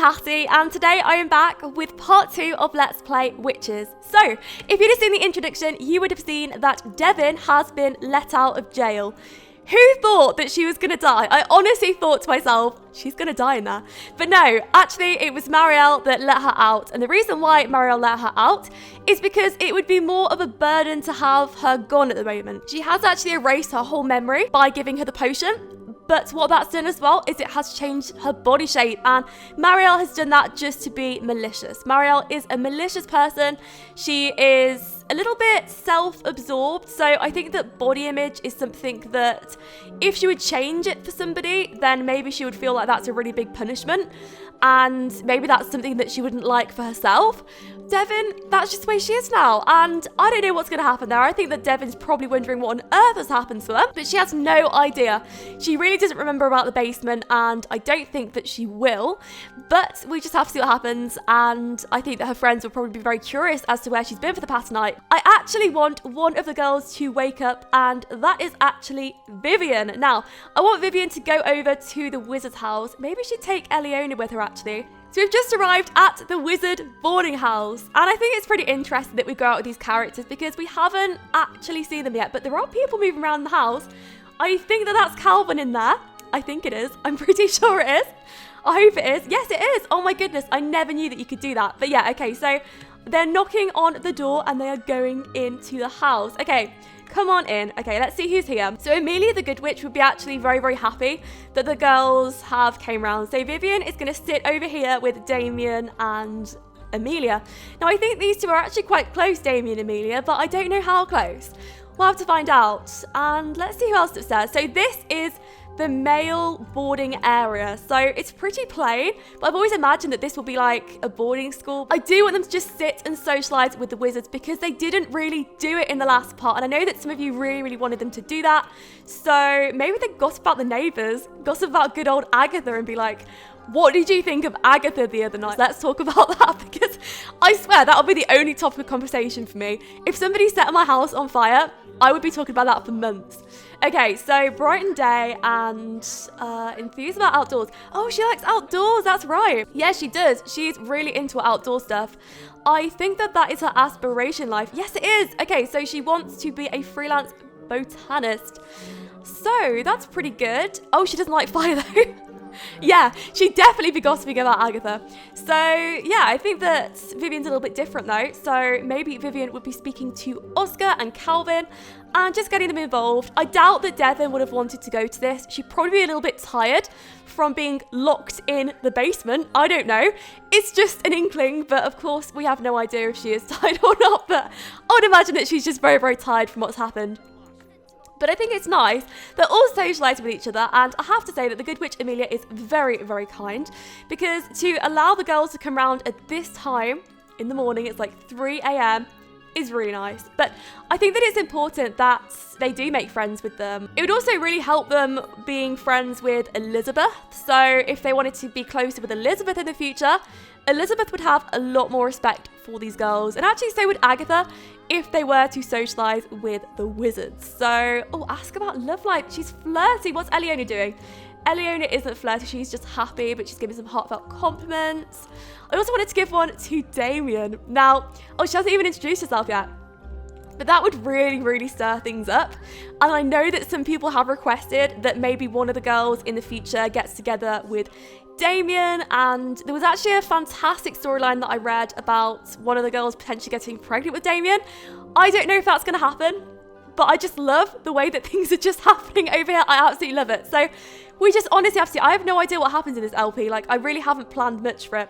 Hattie, and today I am back with part 2 of Let's Play Witches. So, if you'd have seen the introduction, you would have seen that Devin has been let out of jail. Who thought that she was going to die? I honestly thought to myself, she's going to die in there. But no, actually it was Marielle that let her out. And the reason why Marielle let her out is because it would be more of a burden to have her gone at the moment. She has actually erased her whole memory by giving her the potion. But what that's done as well is it has changed her body shape, and Marielle has done that just to be malicious. Marielle is a malicious person. She is a little bit self-absorbed, so I think that body image is something that if she would change it for somebody, then maybe she would feel like that's a really big punishment, and maybe that's something that she wouldn't like for herself. Devin, that's just the way she is now, and I don't know what's going to happen there. I think that Devin's probably wondering what on earth has happened to her, but she has no idea. She really doesn't remember about the basement, and I don't think that she will, but we just have to see what happens, and I think that her friends will probably be very curious as to where she's been for the past night. I actually want one of the girls to wake up, and that is actually Vivian. Now, I want Vivian to go over to the wizard's house. Maybe she'd take Eliona with her, actually. So we've just arrived at the wizard boarding house, and I think it's pretty interesting that we go out with these characters because we haven't actually seen them yet, but there are people moving around the house. I think that that's Calvin in there. I think it is. I'm pretty sure it is. I hope it is. Yes, it is. Oh my goodness. I never knew that you could do that. But yeah, okay. So they're knocking on the door and they are going into the house. Okay. Come on in. Okay, let's see who's here. So Amelia the Good Witch would be actually very, very happy that the girls have came round. So Vivian is going to sit over here with Damien and Amelia. Now, I think these two are actually quite close, Damien and Amelia, but I don't know how close. We'll have to find out. And let's see who else upstairs. So this is the male boarding area. So it's pretty plain, but I've always imagined that this will be like a boarding school. I do want them to just sit and socialize with the wizards because they didn't really do it in the last part. And I know that some of you really, really wanted them to do that. So maybe they gossip about the neighbors, gossip about good old Agatha and be like, what did you think of Agatha the other night? Let's talk about that because I swear that'll be the only topic of conversation for me. If somebody set my house on fire, I would be talking about that for months. Okay, so Brighton Day and enthused about outdoors. Oh, she likes outdoors, that's right. Yeah, she does. She's really into outdoor stuff. I think that that is her aspiration life. Yes, it is. Okay, so she wants to be a freelance botanist. So that's pretty good. Oh, she doesn't like fire though. Yeah, she'd definitely be gossiping about Agatha. So, yeah, I think that Vivian's a little bit different though. So maybe Vivian would be speaking to Oscar and Calvin and just getting them involved. I doubt that Devin would have wanted to go to this. She'd probably be a little bit tired from being locked in the basement. I don't know. It's just an inkling, but of course we have no idea if she is tired or not. But I would imagine that she's just very, very tired from what's happened. But I think it's nice. They're all socialising with each other, and I have to say that the Good Witch Amelia is very, very kind because to allow the girls to come round at this time in the morning, it's like 3 a.m, is really nice. But I think that it's important that they do make friends with them. It would also really help them being friends with Elizabeth. So if they wanted to be closer with Elizabeth in the future, Elizabeth would have a lot more respect for these girls. And actually so would Agatha if they were to socialise with the wizards. So, oh, ask about love life. She's flirty. What's Eliona doing? Eliona isn't flirty. She's just happy, but she's giving some heartfelt compliments. I also wanted to give one to Damien. Now, oh, she hasn't even introduced herself yet. But that would really, really stir things up. And I know that some people have requested that maybe one of the girls in the future gets together with Damien, and there was actually a fantastic storyline that I read about one of the girls potentially getting pregnant with Damien. I don't know if that's going to happen, but I just love the way that things are just happening over here. I absolutely love it. So we just honestly have to see. I have no idea what happens in this LP. Like, I really haven't planned much for it.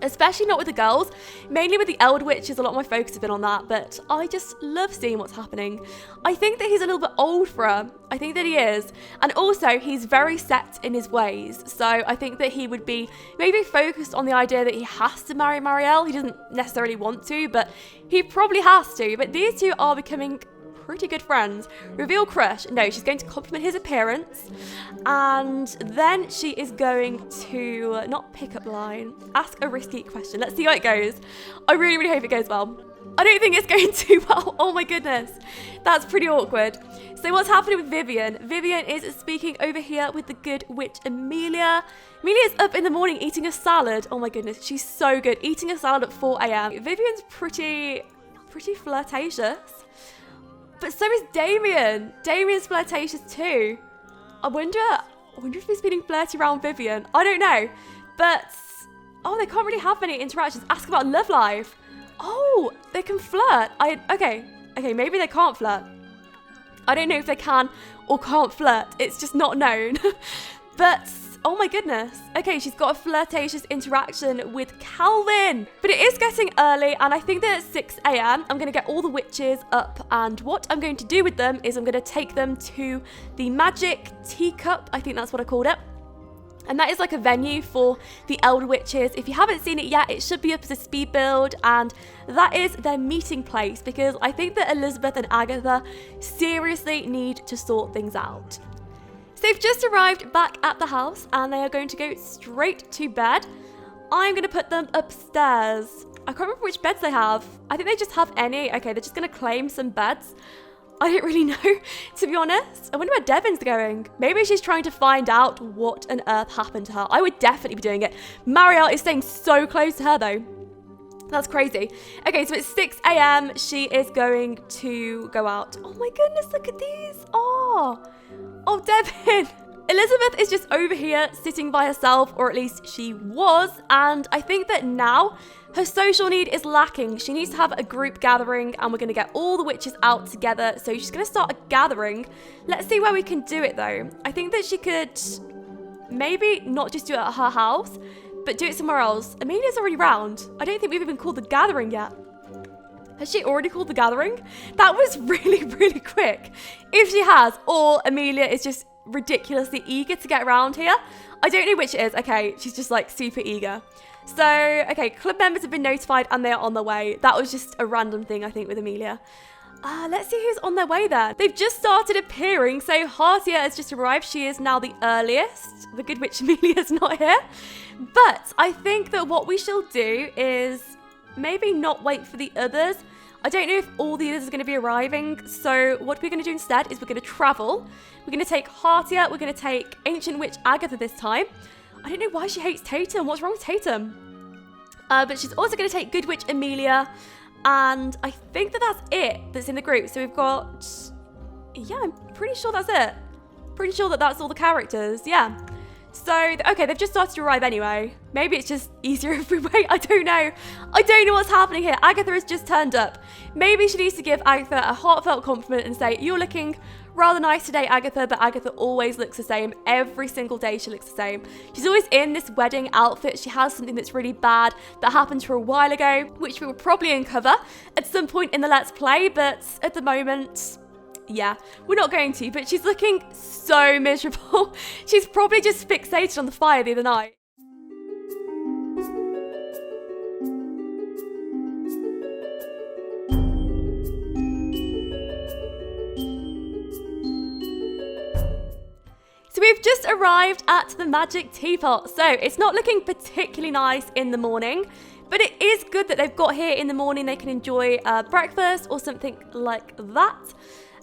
Especially not with the girls, mainly with the Elder Witches. A lot of my focus has been on that, but I just love seeing what's happening. I think that he's a little bit old for her. I think that he is. And also, he's very set in his ways. So I think that he would be maybe focused on the idea that he has to marry Marielle. He doesn't necessarily want to, but he probably has to. But these two are becoming pretty good friends. Reveal crush. No, she's going to compliment his appearance. And then she is going to, not pick up line, ask a risky question. Let's see how it goes. I really, really hope it goes well. I don't think it's going too well. Oh my goodness. That's pretty awkward. So what's happening with Vivian? Vivian is speaking over here with the good witch Amelia. Amelia's up in the morning eating a salad. Oh my goodness, she's so good. Eating a salad at 4 a.m. Vivian's pretty flirtatious. But so is Damien. Damien's flirtatious too. I wonder if he's feeling flirty around Vivian. I don't know. But, oh, they can't really have many interactions. Ask about love life. Oh, they can flirt. Okay, maybe they can't flirt. I don't know if they can or can't flirt. It's just not known. But, oh my goodness. Okay, she's got a flirtatious interaction with Calvin. But it is getting early, and I think that at 6 a.m. I'm going to get all the witches up, and what I'm going to do with them is I'm going to take them to the magic teacup. I think that's what I called it. And that is like a venue for the Elder Witches. If you haven't seen it yet, it should be up as a speed build, and that is their meeting place, because I think that Elizabeth and Agatha seriously need to sort things out. So they've just arrived back at the house, and they are going to go straight to bed. I'm going to put them upstairs. I can't remember which beds they have. I think they just have any. Okay, they're just going to claim some beds. I don't really know, to be honest. I wonder where Devon's going. Maybe she's trying to find out what on earth happened to her. I would definitely be doing it. Marielle is staying so close to her, though. That's crazy. Okay, so it's 6 a.m. She is going to go out. Oh my goodness, look at these. Oh, Devon. Elizabeth is just over here sitting by herself, or at least she was. And I think that now her social need is lacking. She needs to have a group gathering, and we're going to get all the witches out together. So she's going to start a gathering. Let's see where we can do it, though. I think that she could maybe not just do it at her house, but do it somewhere else. Amelia's already round. I don't think we've even called the gathering yet. Has she already called the gathering? That was really quick. If she has, or Amelia is just ridiculously eager to get around here. I don't know which it is. Okay, she's just like super eager. So, okay, club members have been notified and they are on their way. That was just a random thing, I think, with Amelia. Let's see who's on their way there. They've just started appearing. So Hartia has just arrived. She is now the earliest. The good witch Amelia's not here. But I think that what we shall do is maybe not wait for the others. I don't know if all the others are going to be arriving. So what we're going to do instead is we're going to travel. We're going to take Hartia. We're going to take Ancient Witch Agatha this time. I don't know why she hates Tatum. What's wrong with Tatum? But she's also going to take Good Witch Amelia. And I think that that's it that's in the group. So we've got... Yeah, I'm pretty sure that's it. Pretty sure that that's all the characters. Yeah. So, okay, they've just started to arrive anyway. Maybe it's just easier if we wait. I don't know. I don't know what's happening here. Agatha has just turned up. Maybe she needs to give Agatha a heartfelt compliment and say, you're looking rather nice today, Agatha, but Agatha always looks the same. Every single day she looks the same. She's always in this wedding outfit. She has something that's really bad that happened to her a while ago, which we will probably uncover at some point in the Let's Play, but at the moment... yeah, we're not going to, but she's looking so miserable. She's probably just fixated on the fire the other night. So we've just arrived at the magic teapot. So it's not looking particularly nice in the morning, but it is good that they've got here in the morning. They can enjoy breakfast or something like that.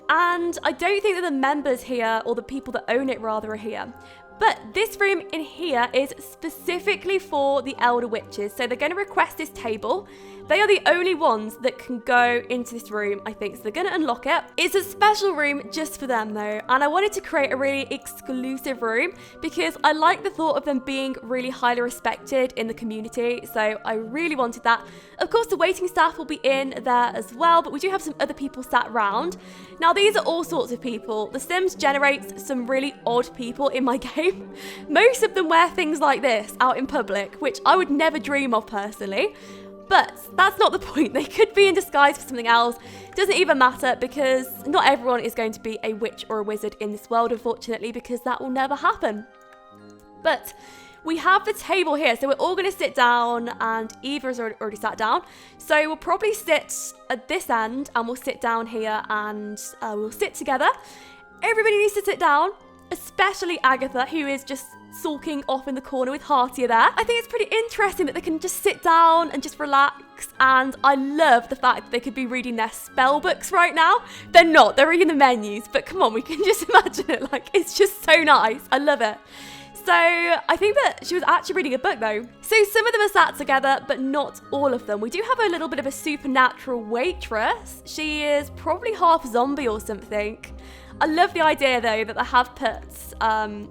And I don't think that the members here, or the people that own it rather, are here. But this room in here is specifically for the Elder Witches. So they're going to request this table. They are the only ones that can go into this room, I think. So they're going to unlock it. It's a special room just for them, though. And I wanted to create a really exclusive room because I like the thought of them being really highly respected in the community. So I really wanted that. Of course, the waiting staff will be in there as well, but we do have some other people sat around. Now, these are all sorts of people. The Sims generates some really odd people in my game. Most of them wear things like this out in public, which I would never dream of personally. But that's not the point. They could be in disguise for something else. Doesn't even matter because not everyone is going to be a witch or a wizard in this world, unfortunately, because that will never happen. But we have the table here. So we're all going to sit down, and Eva's already sat down. So we'll probably sit at this end and we'll sit down here and we'll sit together. Everybody needs to sit down. especially Agatha, who is just sulking off in the corner with Hatia there. I think it's pretty interesting that they can just sit down and just relax, and I love the fact that they could be reading their spell books right now. They're not, they're reading the menus, but come on, we can just imagine it. Like, it's just so nice. I love it. So I think that she was actually reading a book though. So some of them are sat together, but not all of them. We do have a little bit of a supernatural waitress. She is probably half zombie or something. I love the idea though that they have put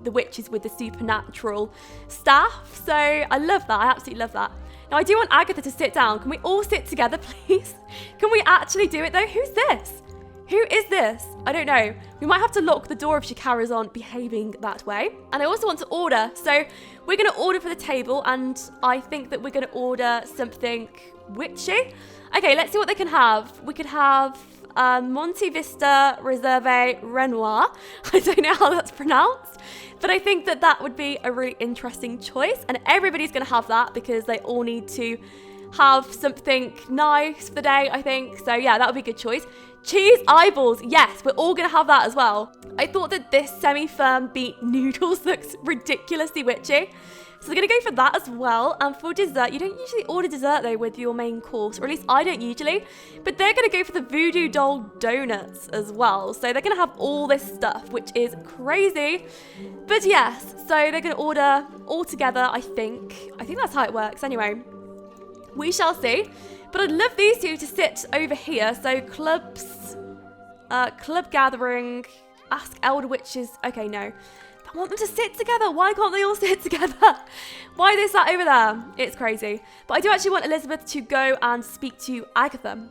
the witches with the supernatural staff. So I love that. I absolutely love that. Now I do want Agatha to sit down. Can we all sit together, please? Can we actually do it though? Who's this? Who is this? I don't know. We might have to lock the door if she carries on behaving that way. And I also want to order. So we're going to order for the table, and I think that we're going to order something witchy. Okay, let's see what they can have. We could have Monte Vista Reserve Renoir. I don't know how that's pronounced, but I think that that would be a really interesting choice. And everybody's going to have that because they all need to have something nice for the day, I think. So yeah, that would be a good choice. Cheese eyeballs, yes, we're all gonna have that as well. I thought that this semi-firm beet noodles looks ridiculously witchy, so they're gonna go for that as well. And for dessert, you don't usually order dessert though with your main course, or at least I don't usually, but they're gonna go for the voodoo doll donuts as well. So they're gonna have all this stuff, which is crazy. But yes, so they're gonna order all together, I think. I think that's how it works anyway. We shall see. But I'd love these two to sit over here. So clubs, club gathering, ask elder witches. Okay, no. I want them to sit together. Why can't they all sit together? Why are they sat over there? It's crazy. But I do actually want Elizabeth to go and speak to Agatha.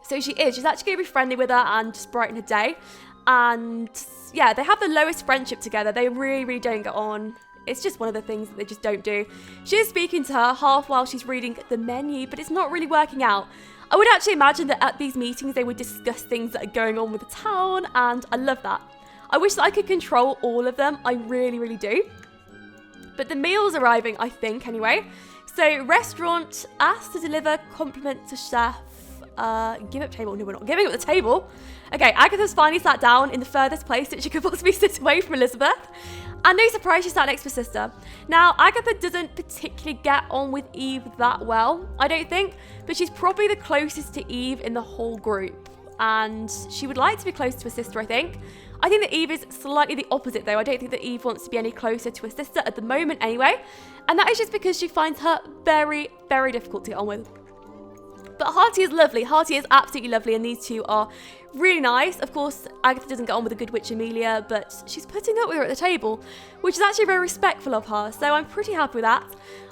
So she is. She's actually going to be friendly with her and just brighten her day. And yeah, they have the lowest friendship together. They really, really don't get on. It's just one of the things that they just don't do. She is speaking to her half while she's reading the menu, but it's not really working out. I would actually imagine that at these meetings they would discuss things that are going on with the town, and I love that. I wish that I could control all of them. I really, really do. But the meal's arriving, I think, anyway. So restaurant asked to deliver compliment to chef. Give up table. No, we're not giving up the table. Okay, Agatha's finally sat down in the furthest place that she could possibly sit away from Elizabeth. And no surprise, she sat next to her sister. Now, Agatha doesn't particularly get on with Eve that well, I don't think, but she's probably the closest to Eve in the whole group. And she would like to be close to her sister, I think. I think that Eve is slightly the opposite, though. I don't think that Eve wants to be any closer to her sister at the moment anyway. And that is just because she finds her very, very difficult to get on with. But Hatia is lovely. Hatia is absolutely lovely, and these two are really nice. Of course, Agatha doesn't get on with the good witch Amelia, but she's putting up with her at the table, which is actually very respectful of her, so I'm pretty happy with that.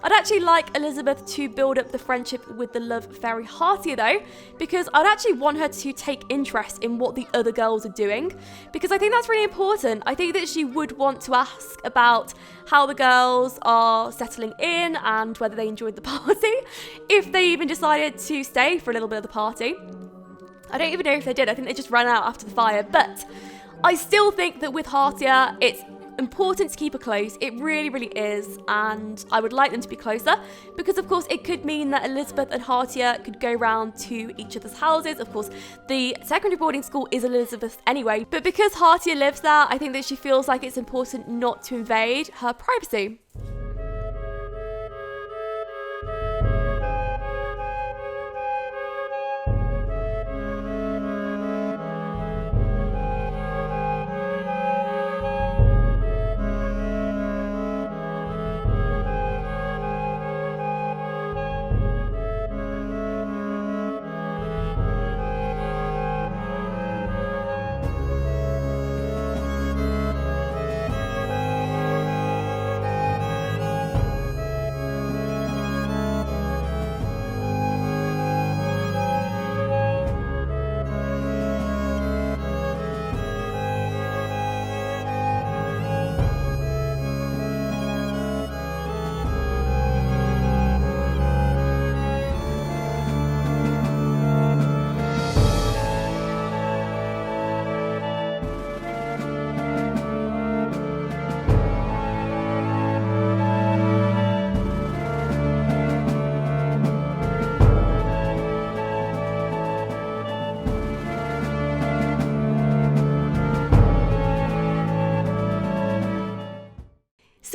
I'd actually like Elizabeth to build up the friendship with the love fairy Hatia, though, because I'd actually want her to take interest in what the other girls are doing, because I think that's really important. I think that she would want to ask about how the girls are settling in and whether they enjoyed the party, if they even decided to stay for a little bit of the party. I don't even know if they did. I think they just ran out after the fire. But I still think that with Hatia, it's important to keep her close. It really, really is. And I would like them to be closer because, of course, it could mean that Elizabeth and Hatia could go round to each other's houses. Of course, the secondary boarding school is Elizabeth's anyway. But because Hatia lives there, I think that she feels like it's important not to invade her privacy.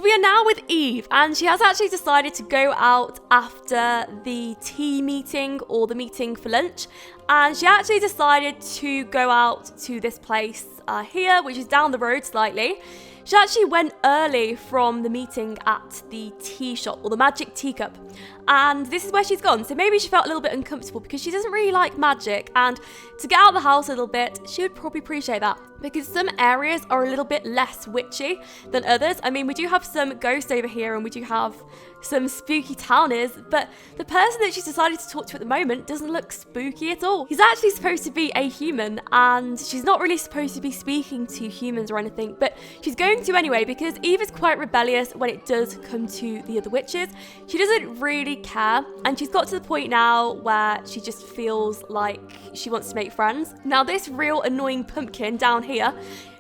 we are now with Eve, and she has actually decided to go out after the tea meeting or the meeting for lunch. And she actually decided to go out to this place here, which is down the road slightly. She actually went early from the meeting at the tea shop, or the magic teacup. And this is where she's gone. So maybe she felt a little bit uncomfortable because she doesn't really like magic. And to get out of the house a little bit, she would probably appreciate that. Because some areas are a little bit less witchy than others. I mean, we do have some ghosts over here and we do have some spooky towners, but the person that she's decided to talk to at the moment doesn't look spooky at all. He's actually supposed to be a human, and she's not really supposed to be speaking to humans or anything, but she's going to anyway because Eve is quite rebellious when it does come to the other witches. She doesn't really care, and she's got to the point now where she just feels like she wants to make friends. Now, this real annoying pumpkin down here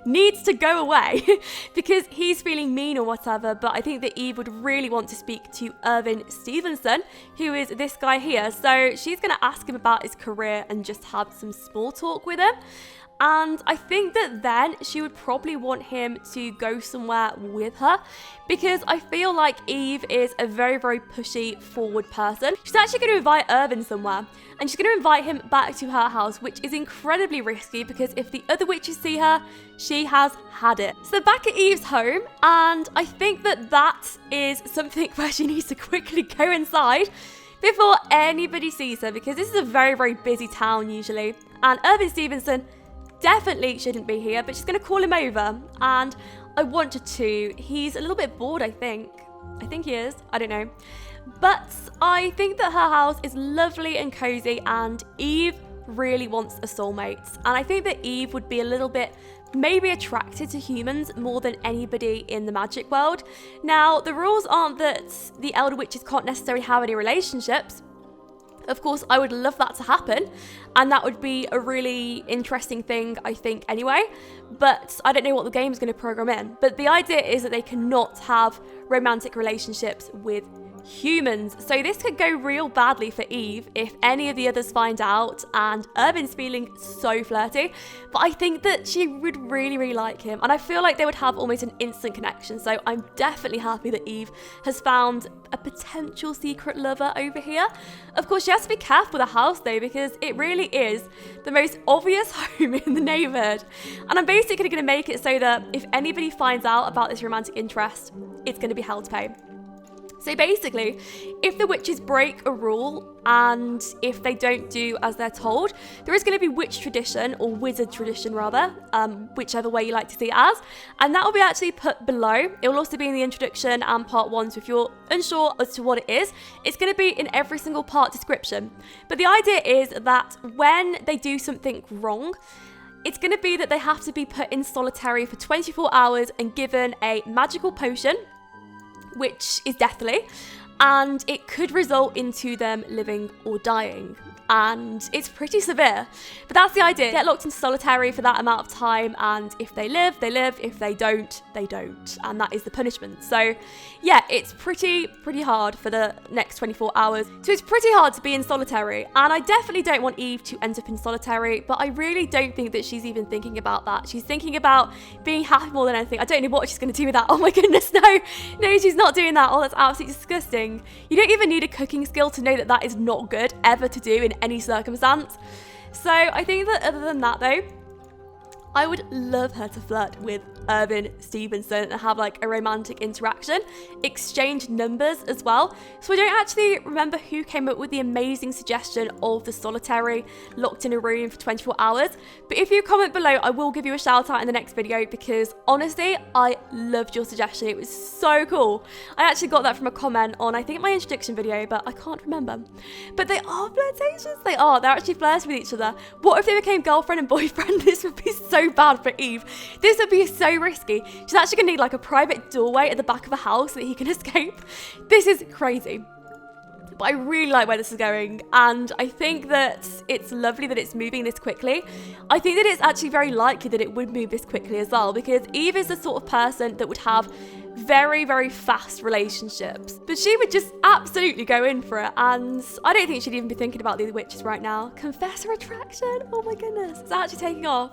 needs to go away because he's feeling mean or whatever, but I think that Eve would really want to speak to Irvin Stevenson, who is this guy here. So she's going to ask him about his career and just have some small talk with him. And I think that then she would probably want him to go somewhere with her because I feel like Eve is a very, very pushy, forward person. She's actually going to invite Irvin somewhere, and she's going to invite him back to her house, which is incredibly risky because if the other witches see her, she has had it. So back at Eve's home, and I think that that is something where she needs to quickly go inside before anybody sees her because this is a very, very busy town usually. And Irvin Stevenson definitely shouldn't be here, but she's going to call him over, and I wanted to. He's a little bit bored, I think. He is. I don't know. But I think that her house is lovely and cozy, and Eve really wants a soulmate. And I think that Eve would be a little bit maybe attracted to humans more than anybody in the magic world. Now, the rules aren't that the elder witches can't necessarily have any relationships. Of course, I would love that to happen, and that would be a really interesting thing, I think, anyway. But I don't know what the game's going to program in. But the idea is that they cannot have romantic relationships with humans. So this could go real badly for Eve if any of the others find out, and Irvin's feeling so flirty, but I think that she would really, really like him, and I feel like they would have almost an instant connection. So I'm definitely happy that Eve has found a potential secret lover over here. Of course, she has to be careful with the house though, because it really is the most obvious home in the neighborhood, and I'm basically going to make it so that if anybody finds out about this romantic interest, it's going to be hell to pay. So basically, if the witches break a rule and if they don't do as they're told, there is going to be witch tradition, or wizard tradition rather, whichever way you like to see it as, and that will be actually put below. It will also be in the introduction and part 1, so if you're unsure as to what it is, it's going to be in every single part description. But the idea is that when they do something wrong, it's going to be that they have to be put in solitary for 24 hours and given a magical potion, which is deathly, and it could result into them living or dying, and it's pretty severe. But that's the idea. Get locked into solitary for that amount of time, and if they live, they live. If they don't, they don't, and that is the punishment. So yeah, it's pretty hard for the next 24 hours. So it's pretty hard to be in solitary, and I definitely don't want Eve to end up in solitary, but I really don't think that she's even thinking about that. She's thinking about being happy more than anything. I don't know what she's going to do with that. Oh my goodness, no, she's not doing that. Oh, that's absolutely disgusting. You don't even need a cooking skill to know that that is not good ever to do in any circumstance. So I think that other than that though, I would love her to flirt with Irvin Stevenson and have like a romantic interaction, exchange numbers as well. So I don't actually remember who came up with the amazing suggestion of the solitary locked in a room for 24 hours. But if you comment below, I will give you a shout out in the next video because honestly, I loved your suggestion. It was so cool. I actually got that from a comment on, I think, my introduction video, but I can't remember. But they are flirtatious. They are. They're actually flirting with each other. What if they became girlfriend and boyfriend? This would be so bad for Eve. This would be so risky. She's actually gonna need like a private doorway at the back of a house so that he can escape. This is crazy. But I really like where this is going, and I think that it's lovely that it's moving this quickly. I think that it's actually very likely that it would move this quickly as well, because Eve is the sort of person that would have very, very fast relationships. But she would just absolutely go in for it, and I don't think she'd even be thinking about the witches right now. Confessor attraction? Oh my goodness, it's actually taking off.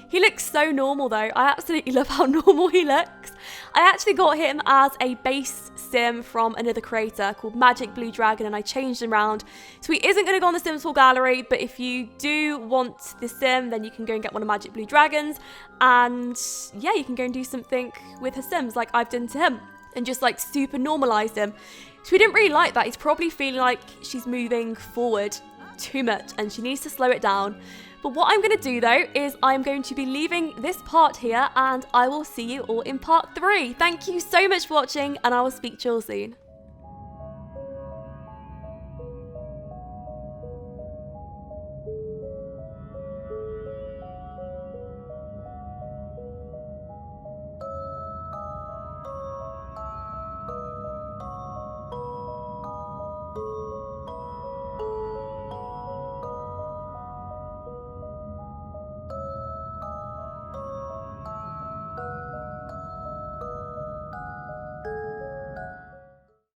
He looks so normal though. I absolutely love how normal he looks. I actually got him as a base sim from another creator called Magic Blue Dragon, and I changed him around. So he isn't going to go on the Sims 4 gallery, but if you do want the sim, then you can go and get one of Magic Blue Dragons, and yeah, you can go and do something with her sims like I've done to him, and just like super normalized him. So we didn't really like that. He's probably feeling like she's moving forward too much and she needs to slow it down. But what I'm going to do though is I'm going to be leaving this part here, and I will see you all in part 3. Thank you so much for watching, and I will speak to you all soon.